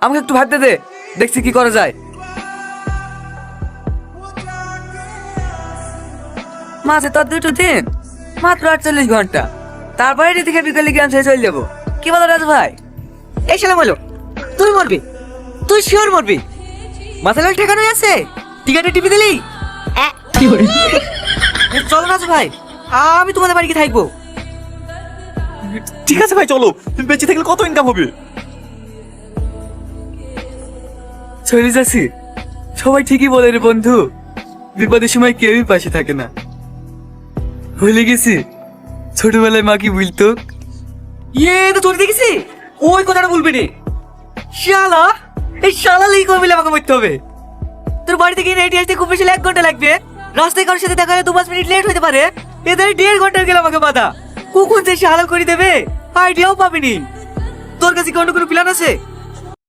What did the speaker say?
আমাকে একটু ভাবতে দে, দেখছি কি করা যায়। মাঝে তোর 2 দিন, মাত্র 48 ঘন্টা, তারপরে এটি থেকে বিকেলে গেম শেষ হয়ে যাবো। কি বলো রাজু ভাই? এই শালা বলো, তুই মরবি, তুই শিওর মরবি। মাথা লোক ঠেকানো আছে, টিকাটা টিপি দিলি। চলো রাজু ভাই, আমি তোমাদের বাড়ি গিয়ে থাকবো। ঠিক আছে ভাই, চলো। বেঁচে থাকলে কত ইনকাম হবে? চলে যাচ্ছি। সবাই ঠিকই বলে রে বন্ধু, বিপদের সময় কেউই পাশে থাকে না। ভুলে গেছি ছোটবেলায় মা কি বলতো? তো তোর দেখেছি, ওই কথাটা বলবি নি। শালা, এই শালা লেগে করবি আমাকে মরতে হবে। তোর বাড়ি থেকে হেঁটে আসতে খুব বেশি 1 ঘন্টা লাগবে। রাস্তায় কারোর সাথে দেখা হলে 2-5 মিনিট লেট হতে পারে। এদের 1.5 ঘন্টা গেল আমাকে বাধা। কখন যে শালা করে দেবে আইডিয়াও পাবিনি। তোর কাছে কি অন্য কোনো প্ল্যান আছে?